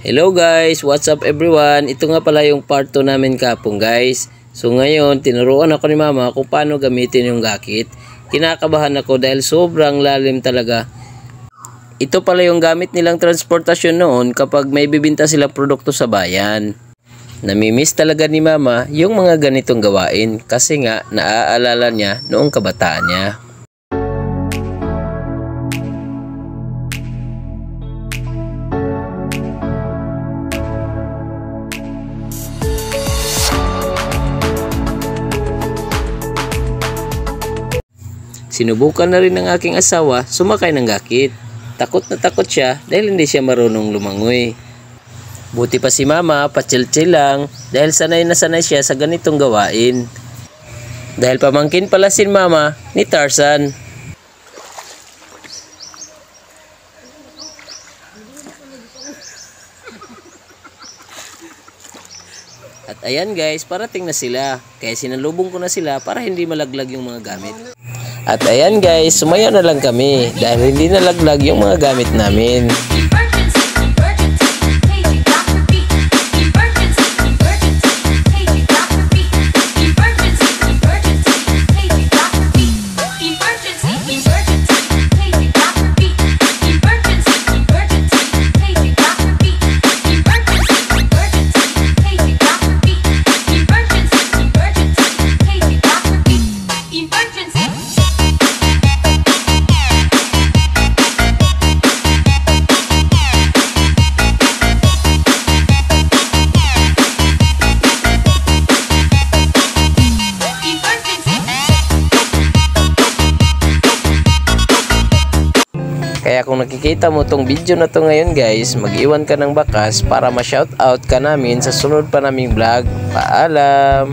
Hello guys, what's up everyone? Ito nga pala yung part 2 namin kapong guys. So ngayon, tinuruan ako ni mama kung paano gamitin yung gakit. Kinakabahan ako dahil sobrang lalim talaga. Ito pala yung gamit nilang transportasyon noon kapag may bibinta silang produkto sa bayan. Namimiss talaga ni mama yung mga ganitong gawain kasi nga naaalala niya noong kabataan niya. Sinubukan na rin ng aking asawa sumakay ng gakit. Takot na takot siya dahil hindi siya marunong lumangoy. Buti pa si mama, patsil-tsil lang dahil sanay na sanay siya sa ganitong gawain. Dahil pamangkin pala si mama ni Tarzan. At ayan guys, parating na sila. Kaya sinalubong ko na sila para hindi malaglag yung mga gamit. At ayan guys, sumaya na lang kami dahil hindi nalaglag yung mga gamit namin. Kaya kung nakikita mo tong video na to ngayon guys, mag-iwan ka ng bakas para ma-shoutout ka namin sa sunod pa naming vlog. Paalam!